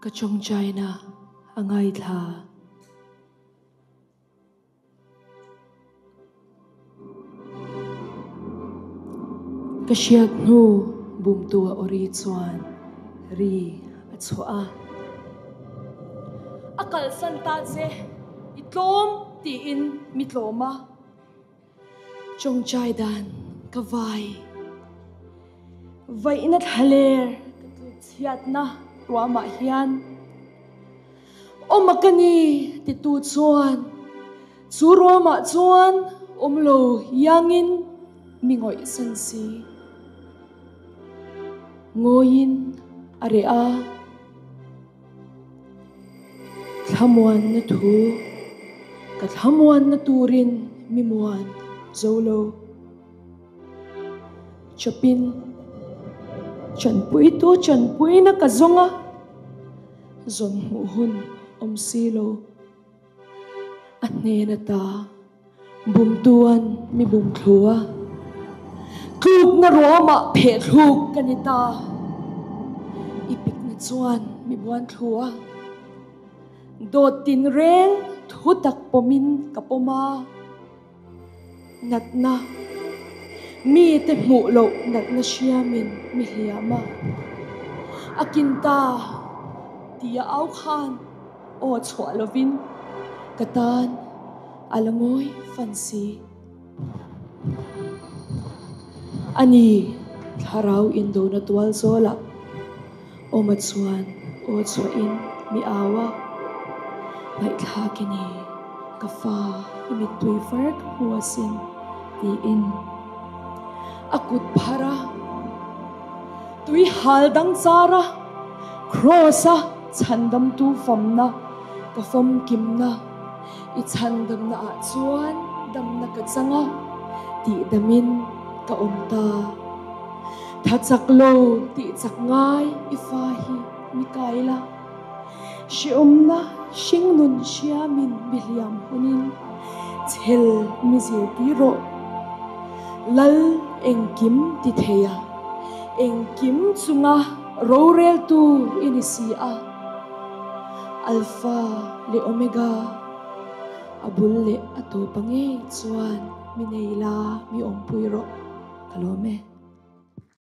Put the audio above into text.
Kachong China angay tha. Kasyat nu bumtua ori chuan ri at sua. Akal santa je itlom tiin mitloma. Chong chai dan kavai. Vai inat haler katut na ruama hian. O makani titu chuan chu ruama chuan omlo yangin mingoi sansi. Ngoyin area thamuan na thu kathamuan na turin mimuan zolo chapin chanpui na kazonga zon muhun omsilo atne na ta bumtuan mi bumthua Klub na ruama pheluk kanita. ipik na chuan mi buan thua Do tin reng thutak pomin kapoma. natna mi te mu lo natna siamin mi hiama Akinta tia au khan o chwa lovin. katan alangoy fansi ani tharaw indo na tuwal zola o matsuan o chwain mi awa maitha kini kafa imitui fark huasin tiin akut para Tui haldang zara krosa chandam tu famna kafam kimna ichandam na achuan dam na kachanga ti damin kaumta thachaklo ti chakngai ifahi mikaila Shiumna shingnun siamin biliam hunin. chel mizir tiro lal engkim ti theya Engkim chunga rorel tu inisia. alpha le omega abul le ato pange chuan mi neila mi ompuiro kalome